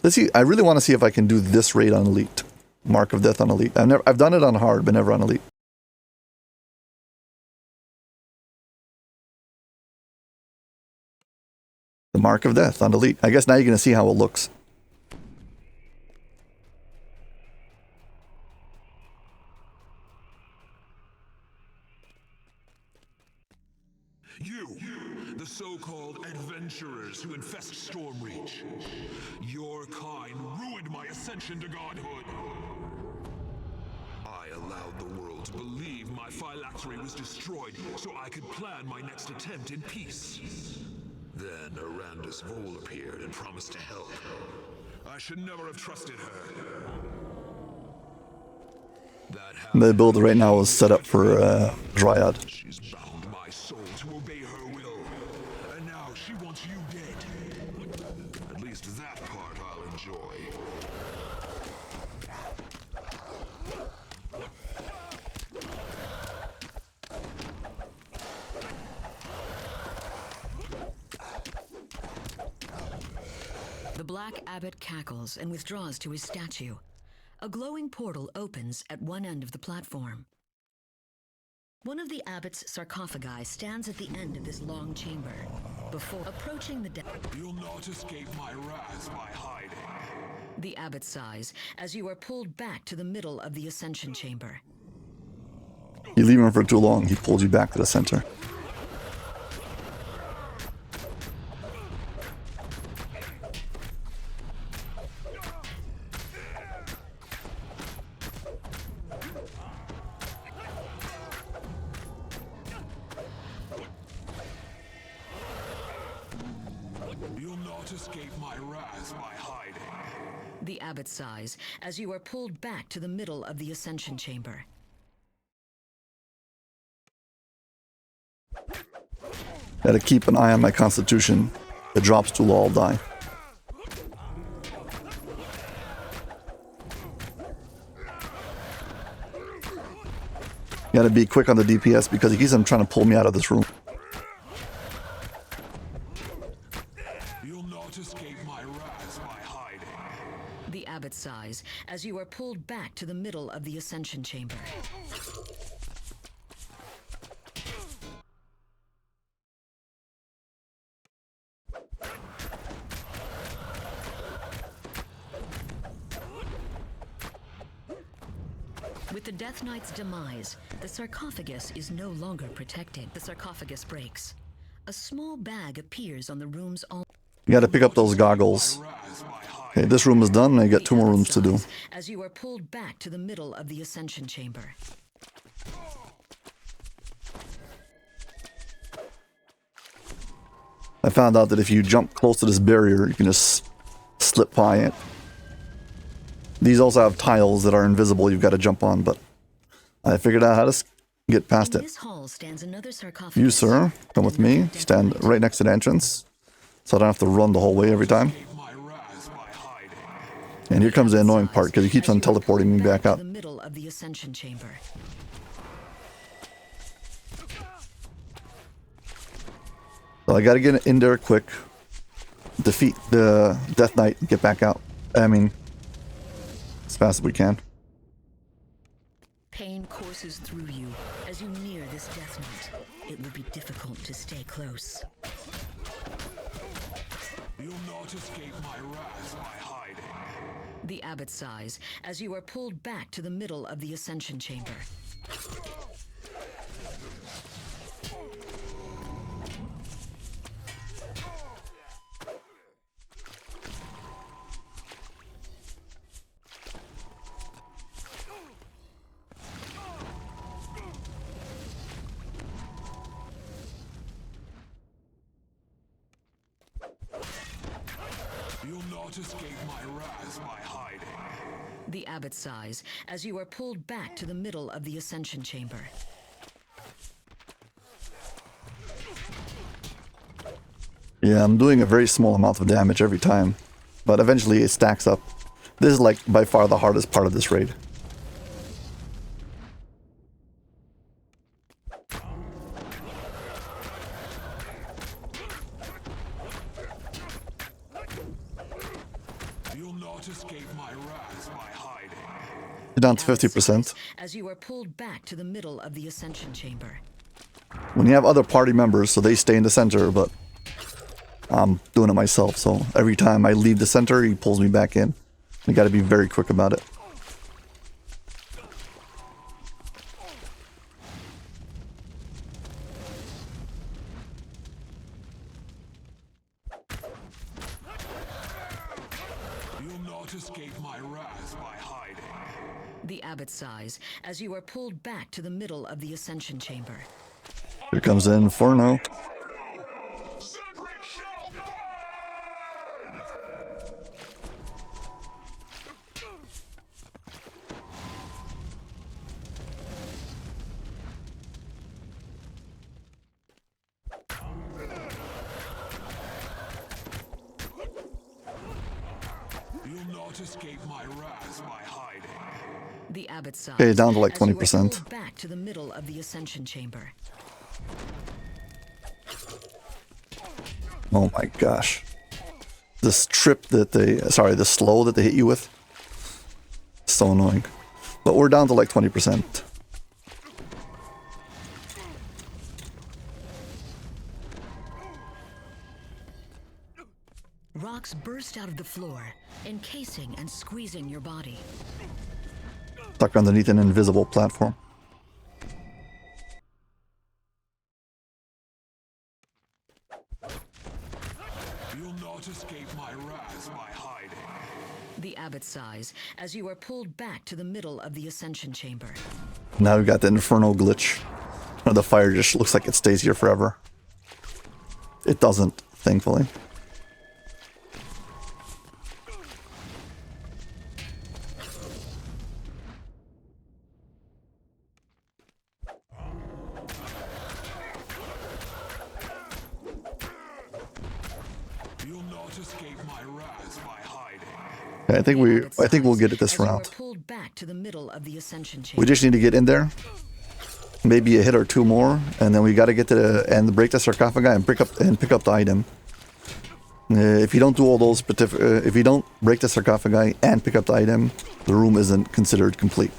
Let's see. I really want to see if I can do this raid on Elite. Mark of Death on Elite. I've done it on hard, but never on Elite. The Mark of Death on Elite. I guess now you're going to see how it looks. You, the so-called adventurers who infest Stormreach. Your kind ruined my ascension to godhood. I allowed the world to believe my phylactery was destroyed so I could plan my next attempt in peace. Then Arandis Vol appeared and promised to help. I should never have trusted her. The build right now is set up for Dryad. She's bound my soul to obey her will. And now she wants you dead. At least that part I'll enjoy. The Black Abbot cackles and withdraws to his statue. A glowing portal opens at one end of the platform. One of the abbot's sarcophagi stands at the end of this long chamber. Before approaching the death, You'll not escape my wrath by hiding. the abbot sighs as you are pulled back to the middle of the ascension chamber. You leave him for too long, he pulls you back to the center. You'll not escape my wrath by hiding. The abbot sighs as you are pulled back to the middle of the ascension chamber. Gotta keep an eye on my constitution. If it drops too low, I'll die. Gotta be quick on the DPS because he keeps on trying to pull me out of this room. You'll not escape my wrath by hiding. The abbot sighs as you are pulled back to the middle of the ascension chamber. With the Death Knight's demise, the sarcophagus is no longer protected. The sarcophagus breaks. A small bag appears on the room's all. You gotta pick up those goggles. Okay, this room is done and I got 2 more rooms to do. As you are pulled back to the middle of the ascension chamber. I found out that if you jump close to this barrier, you can just slip by it. These also have tiles that are invisible you've got to jump on, but I figured out how to get past In it. this hall stands another sarcophagus. You, sir, come with me. Stand right next to the entrance, so I don't have to run the whole way every time. My wrath by hiding. And here comes the annoying part, because he keeps on teleporting me back to out. the middle of the ascension chamber. So I gotta get in there quick, defeat the Death Knight, and get back out. I mean, as fast as we can. Pain courses through you as you near this Death Knight. It will be difficult to stay close. You'll not escape my wrath by hiding. The abbot sighs as you are pulled back to the middle of the ascension chamber. You'll not escape my wrath by hiding. The abbot sighs as you are pulled back to the middle of the ascension chamber. Yeah, I'm doing a very small amount of damage every time, but eventually it stacks up. This is like by far the hardest part of this raid. You'll not escape my wrath by hiding. You're down to Abbot 50%. sighs as you are pulled back to the middle of the ascension chamber. When you have other party members, so they stay in the center, but I'm doing it myself. So every time I leave the center, he pulls me back in. You got to be very quick about it. You'll not escape my wrath by hiding. The abbot sighs as you are pulled back to the middle of the ascension chamber. Here comes the Inferno. Cedric shall burn! You'll not escape my wrath by hiding. The abbot sighs Okay, down to like as you are 20%. pulled back to the middle of the ascension chamber. Oh my gosh. This trip that they, sorry, the slow that they hit you with. So annoying. But we're down to like 20%. Rocks burst out of the floor, encasing and squeezing your body. Stuck underneath an invisible platform. You'll not escape my wrath by hiding. The abbot sighs as you are pulled back to the middle of the ascension chamber. Now we got the Inferno glitch. Where the fire just looks like it stays here forever. It doesn't, thankfully. You'll not escape my wrath by hiding. Okay, I think we'll get it this As you are round. pulled back to the middle of the ascension chamber. We just need to get in there. Maybe a hit or two more, and then we got to get to the and break the sarcophagi and pick up the item. If you don't do all those, if you don't break the sarcophagi and pick up the item, the room isn't considered complete.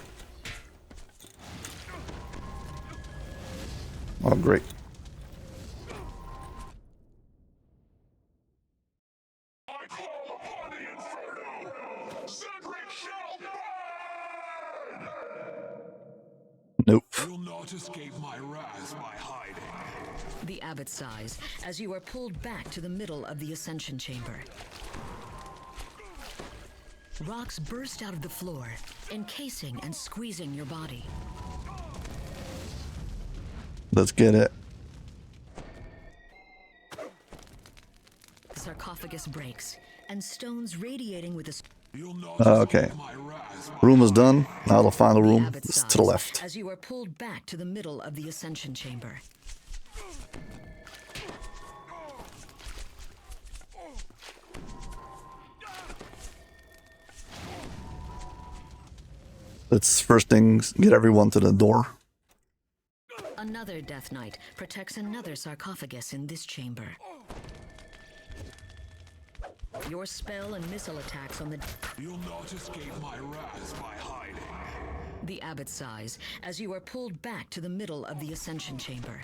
Oh, great. I call upon the Inferno! Cedric shall burn! Nope. You'll not escape my wrath by hiding. The abbot sighs as you are pulled back to the middle of the ascension chamber. Rocks burst out of the floor, encasing and squeezing your body. Let's get it. The sarcophagus breaks, and stones radiating with a You'll not Okay. escape my wrath by Room is done. Now the final The room abbot is to the sighs left. as you are pulled back to the middle of the ascension chamber. Let's first things get everyone to the door. Another Death Knight protects another sarcophagus in this chamber. Your spell and missile attacks on the You'll not escape my wrath by hiding. The abbot sighs as you are pulled back to the middle of the ascension chamber.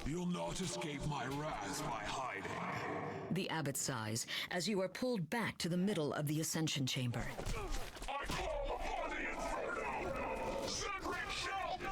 You'll not escape my wrath by hiding. The abbot sighs as you are pulled back to the middle of the ascension chamber. I call upon the Inferno! Cedric shall burn!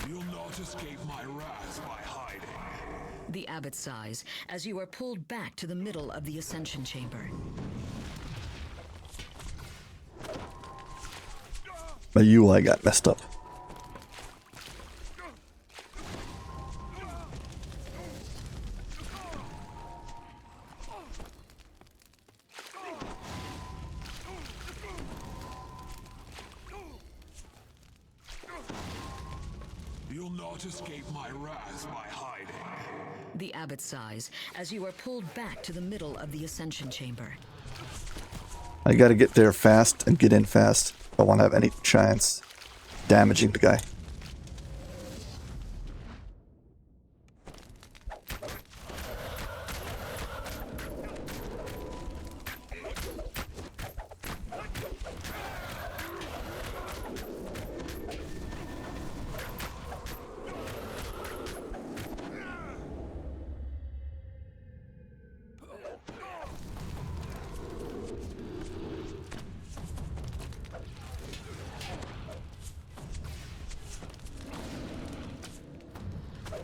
You'll not escape my wrath by hiding. The abbot sighs as you are pulled back to the middle of the ascension chamber. My UI got messed up. You'll not escape my wrath by hiding. The abbot sighs as you are pulled back to the middle of the ascension chamber. I gotta get there fast and get in fast. I don't want to have any chance damaging the guy.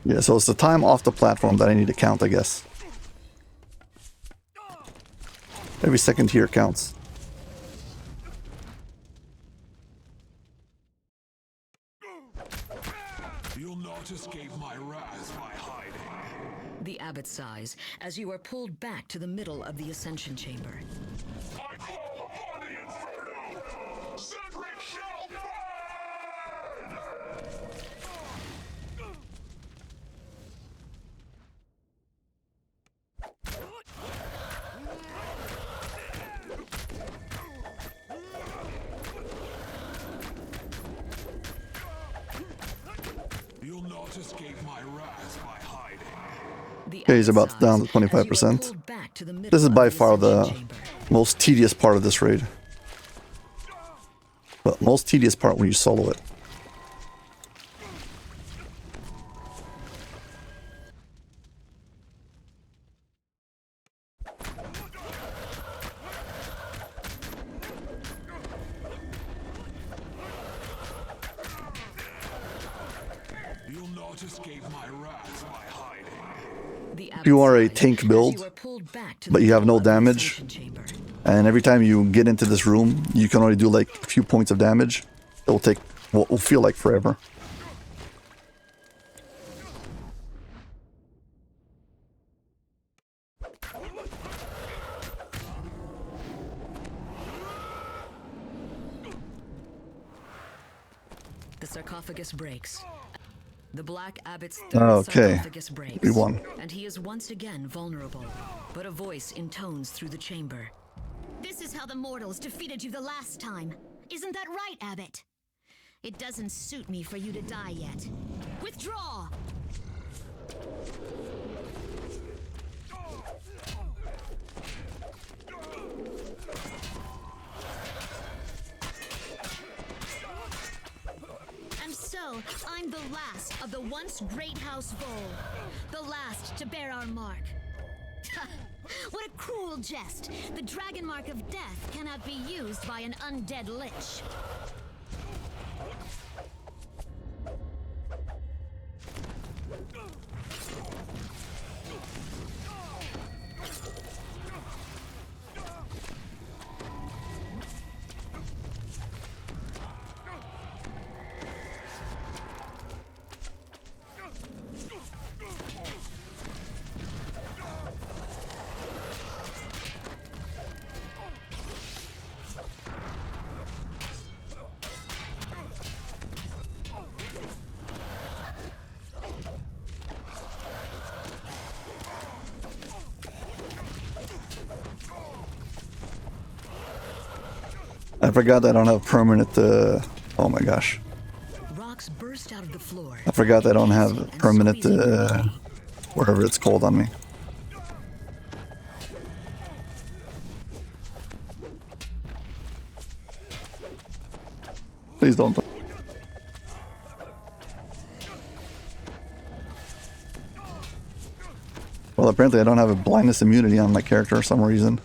Yeah, so it's the time off the platform that I need to count, I guess. Every second here counts. You'll not escape my wrath by hiding. The abbot sighs as you are pulled back to the middle of the ascension chamber. I call upon the Inferno! Cedric shall burn! You'll not escape my wrath by hiding. Okay, he's about down to 25%. This is by far the most tedious part of this raid. But most tedious part when you solo it. You'll not escape my wrath by hiding. If you are a tank build, but you have no damage, and every time you get into this room, you can only do like a few points of damage, it will take what will feel like forever. The sarcophagus breaks. The Black Abbot's Okay, sarcophagus breaks. we won. And he is once again vulnerable. But a voice intones through the chamber. This is how the mortals defeated you the last time. Isn't that right, Abbot? It doesn't suit me for you to die yet. Withdraw! And so, I'm the last of the once great House Vol. The last to bear our mark. What a cruel jest! The dragon mark of death cannot be used by an undead lich. I forgot I don't have permanent, oh my gosh. Rocks burst out of the floor. I forgot I don't have permanent, whatever it's called on me. Please don't. Well, apparently I don't have a blindness immunity on my character for some reason.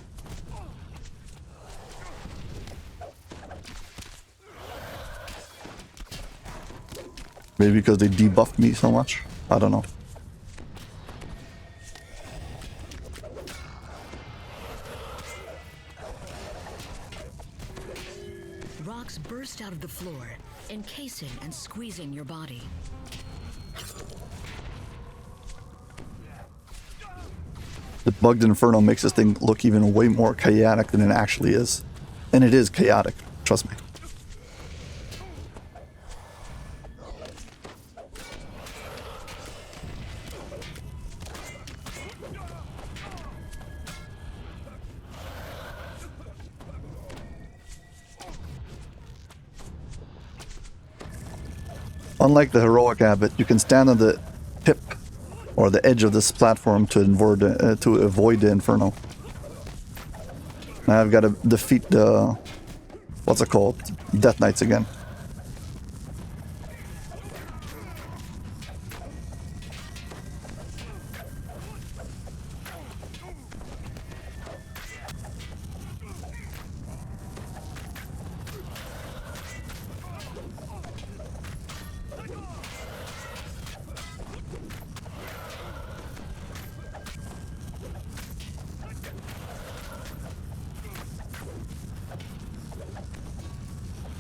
Maybe because they debuffed me so much? I don't know. blocks burst out of the floor, encasing and squeezing your body. The bugged inferno makes this thing look even way more chaotic than it actually is. And it is chaotic, trust me. Unlike the heroic abbot, you can stand on the tip or the edge of this platform to avoid the inferno. Now I've got to defeat the, what's it called? Death Knights again.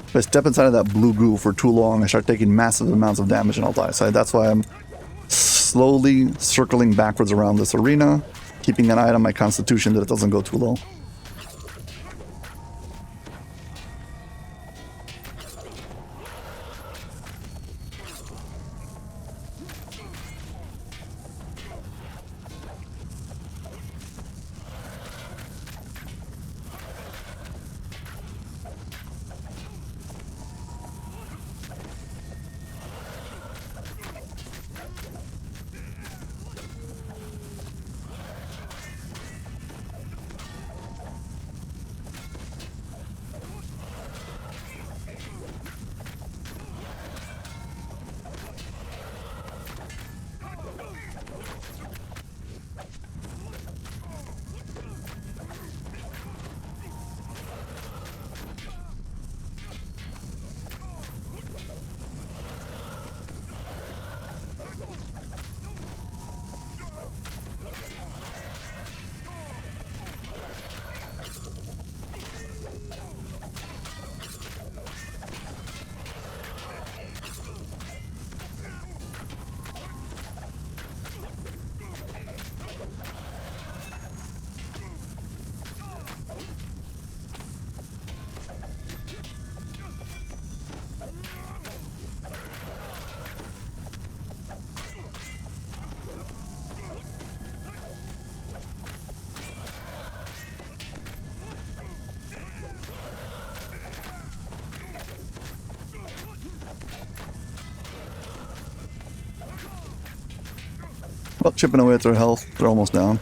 If I step inside of that blue goo for too long, I start taking massive amounts of damage and I'll die. So that's why I'm slowly circling backwards around this arena, keeping an eye on my constitution that it doesn't go too low. Well, chipping away at their health. They're almost down.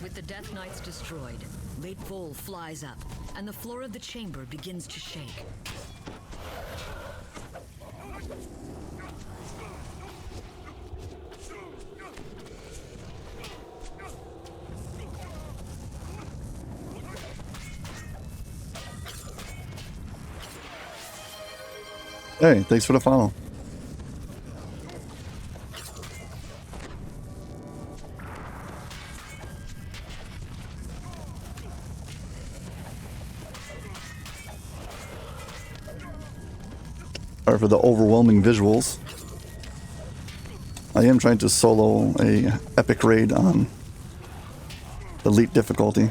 With the Death Knights destroyed, Late Vol flies up, and the floor of the chamber begins to shake. Hey, thanks for the follow. Sorry for the overwhelming visuals. I am trying to solo a epic raid on elite difficulty.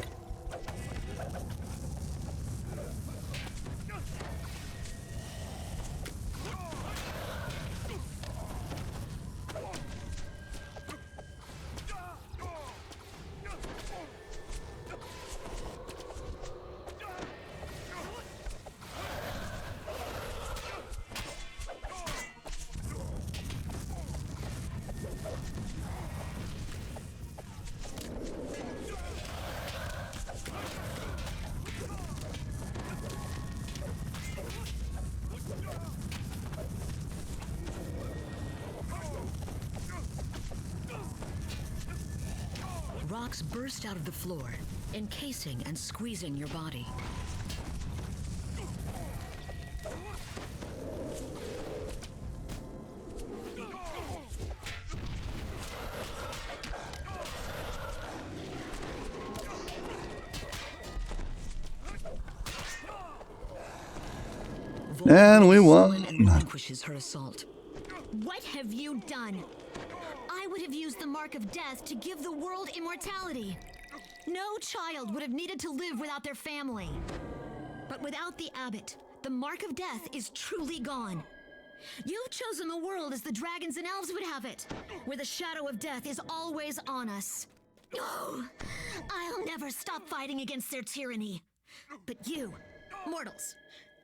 rocks burst out of the floor, encasing and squeezing your body. And we won. And relinquishes her assault. What have you done? I would have used the Mark of Death to give the world immortality. No child would have needed to live without their family. But without the Abbot, the Mark of Death is truly gone. You've chosen a world as the dragons and elves would have it, where the shadow of death is always on us. Oh, I'll never stop fighting against their tyranny. But you, mortals,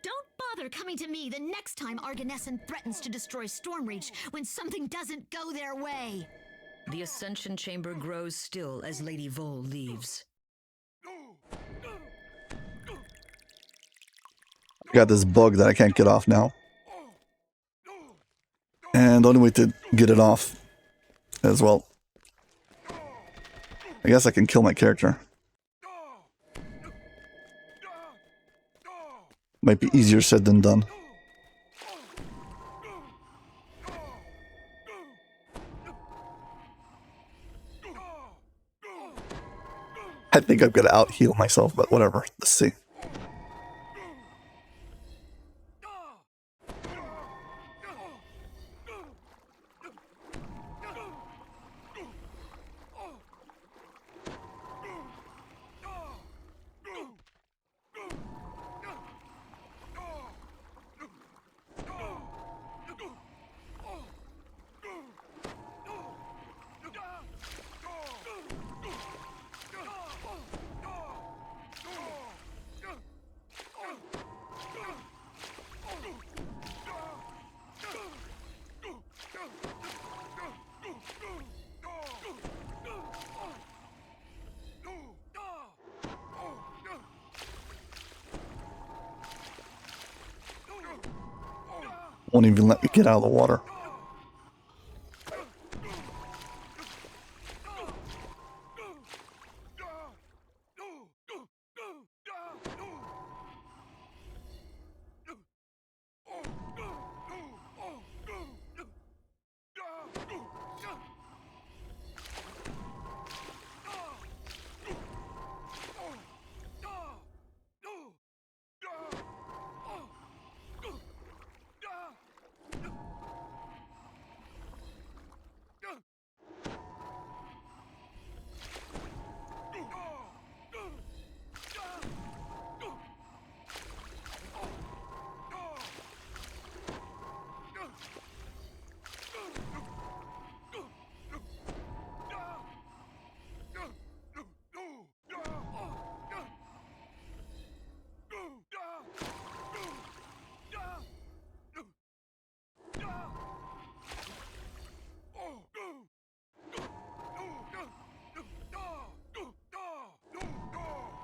don't bother coming to me the next time Arganesson threatens to destroy Stormreach when something doesn't go their way. The Ascension Chamber grows still as Lady Vol leaves. Got this bug that I can't get off now. And the only way to get it off as well, I guess I can kill my character. Might be easier said than done. I think I'm gonna out heal myself, but whatever. Let's see. Won't even let me get out of the water.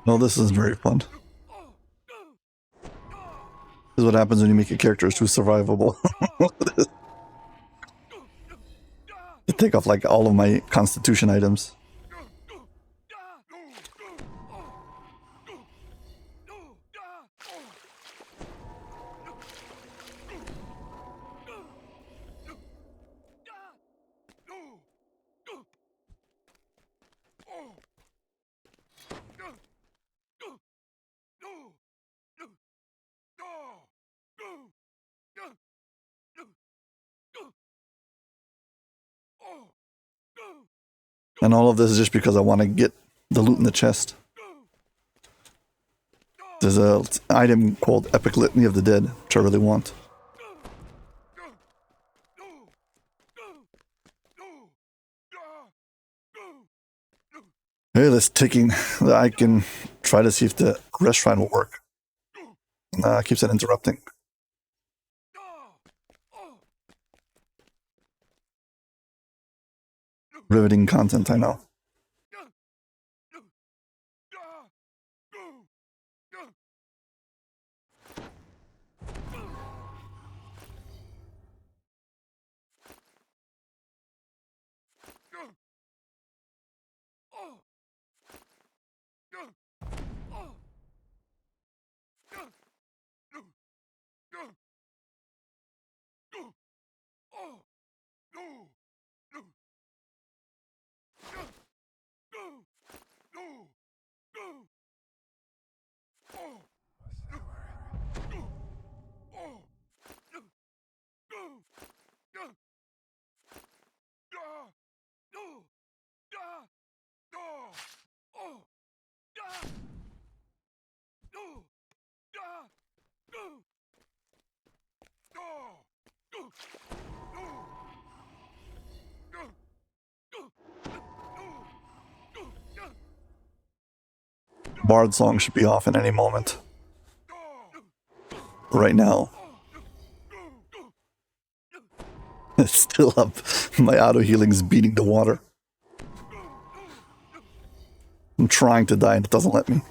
No, this isn't very fun. This is what happens when you make a character too survivable. You take off like all of my constitution items. And all of this is just because I want to get the loot in the chest. There's an item called Epic Litany of the Dead, which I really want. Hey, let's ticking. I can try to see if the rest shrine will work. Keeps on interrupting. Riveting content, I know. Bard song should be off in any moment. Right now. It's still up. My auto healing's beating the water. I'm trying to die and it doesn't let me.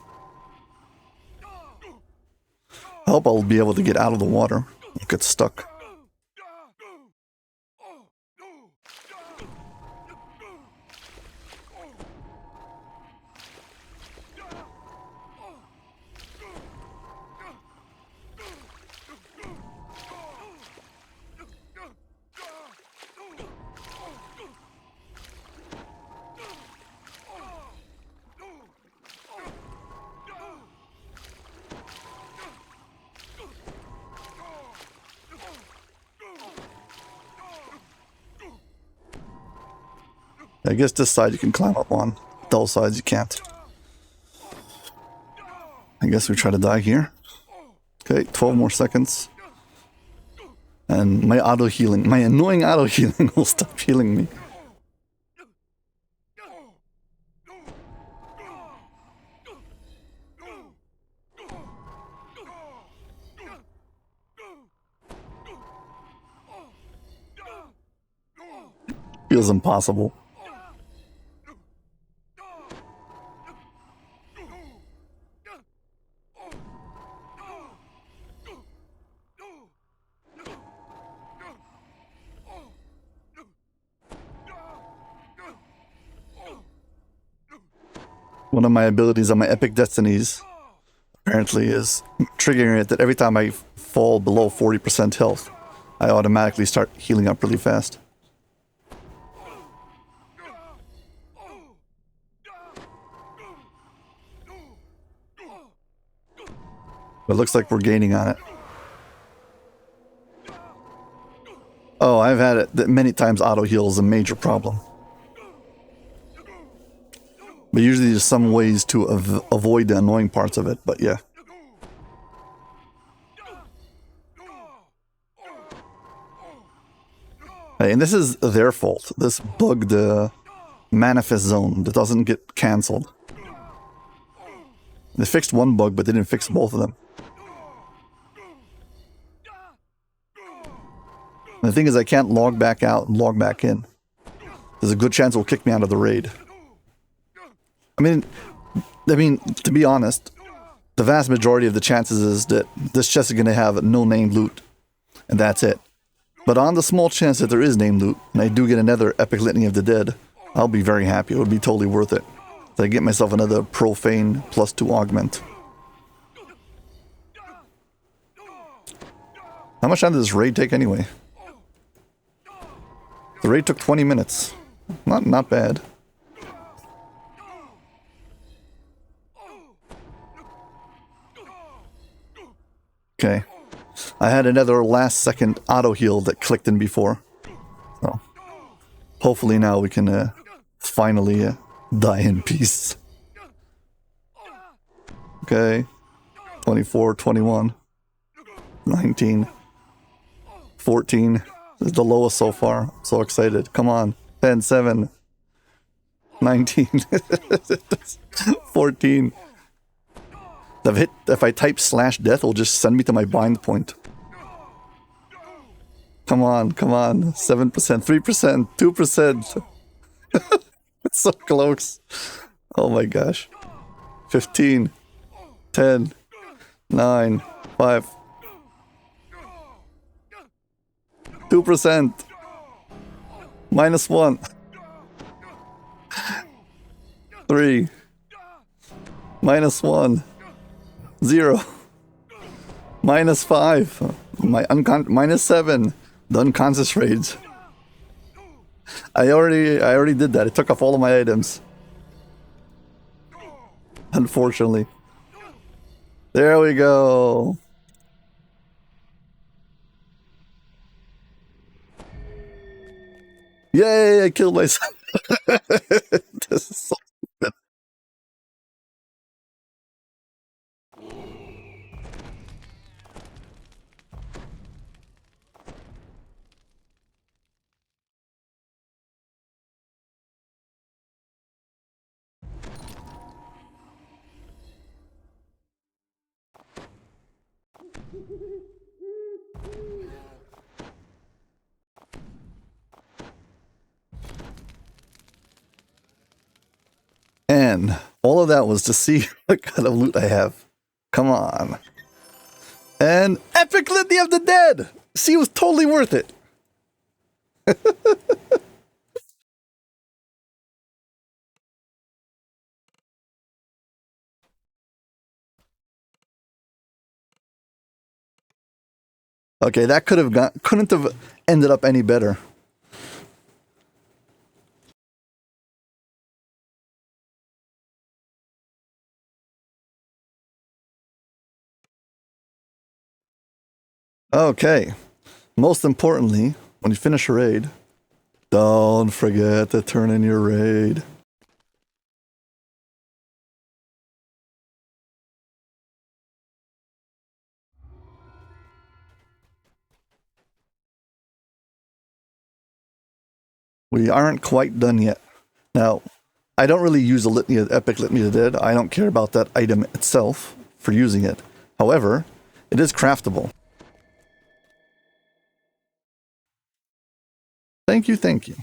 I hope I'll be able to get out of the water. I'll get stuck. I guess this side you can climb up on. Those sides you can't. I guess we try to die here. Okay, 12 more seconds. And my auto healing, my annoying auto healing will stop healing me. Feels impossible. One of my abilities on my Epic Destinies apparently is triggering it that every time I fall below 40% health, I automatically start healing up really fast. But it looks like we're gaining on it. Oh, I've had it that many times auto heal is a major problem. But usually there's some ways to avoid the annoying parts of it, but yeah. Hey, and this is their fault. This bugged manifest zone that doesn't get cancelled. They fixed one bug, but they didn't fix both of them. And the thing is, I can't log back out and log back in. There's a good chance it will kick me out of the raid. I mean, to be honest, the vast majority of the chances is that this chest is going to have no named loot, and that's it. But on the small chance that there is named loot, and I do get another Epic Litany of the Dead, I'll be very happy. It would be totally worth it. So I get myself another Profane +2 augment. How much time did this raid take anyway? The raid took 20 minutes. Not bad. Okay. I had another last second auto heal that clicked in before. So hopefully now we can finally die in peace. Okay. 24, 21, 19, 14. This is the lowest so far. I'm so excited. Come on. 10, 7, 19, 14. If I type /death, it'll just send me to my bind point. Come on, come on. 7%, 3%, 2%. It's so close. Oh my gosh. 15, 10, 9, 5, 2%, -1, 3, -1, 0, -5, -7, the unconscious raids. I already did that. It took off all of my items. Unfortunately. There we go. Yay, I killed myself. This is so stupid. man, all of that was to see what kind of loot I have. Come on. And Epic Litany of the Dead! See, it was totally worth it. Okay, that couldn't have ended up any better. Okay. Most importantly, when you finish a raid, don't forget to turn in your raid. We aren't quite done yet. Now, I don't really use a litany of Epic Litany of the Dead. I don't care about that item itself for using it. However, it is craftable. Thank you, thank you.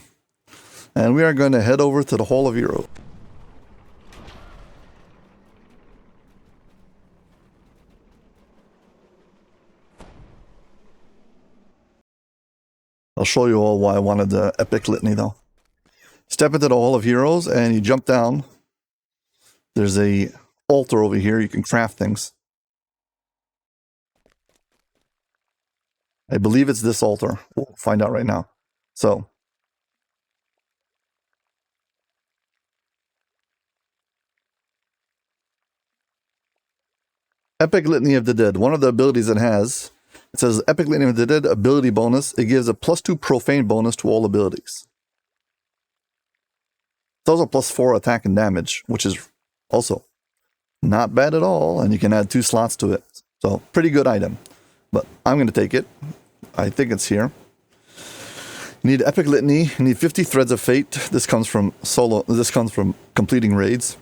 And we are going to head over to the Hall of Heroes. I'll show you all why I wanted the Epic Litany though. Step into the Hall of Heroes and you jump down. There's a altar over here. You can craft things. I believe it's this altar. We'll find out right now. So, Epic Litany of the Dead. One of the abilities it has, it says Epic Litany of the Dead ability bonus. It gives a +2 profane bonus to all abilities. It's also +4 attack and damage, which is also not bad at all. And you can add 2 slots to it. So, pretty good item. But I'm going to take it. I think it's here. You need Epic Litany. You need 50 Threads of Fate. This comes from completing raids.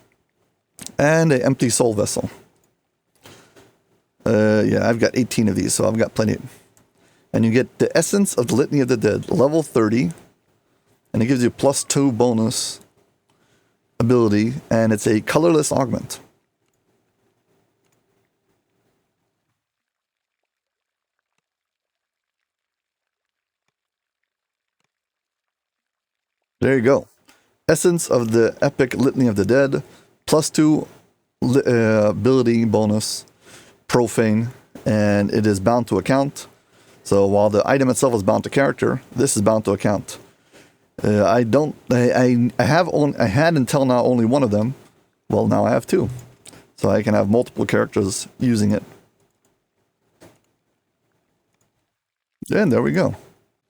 And an Empty Soul Vessel. Yeah, I've got 18 of these, so I've got plenty. And you get the Essence of the Litany of the Dead, level 30. And it gives you +2 bonus ability. And it's a colorless augment. There you go. Essence of the Epic Litany of the Dead, +2 ability bonus, profane, and it is bound to account. So while the item itself is bound to character, this is bound to account. I had until now only one of them. Well, now I have 2. So I can have multiple characters using it. And there we go.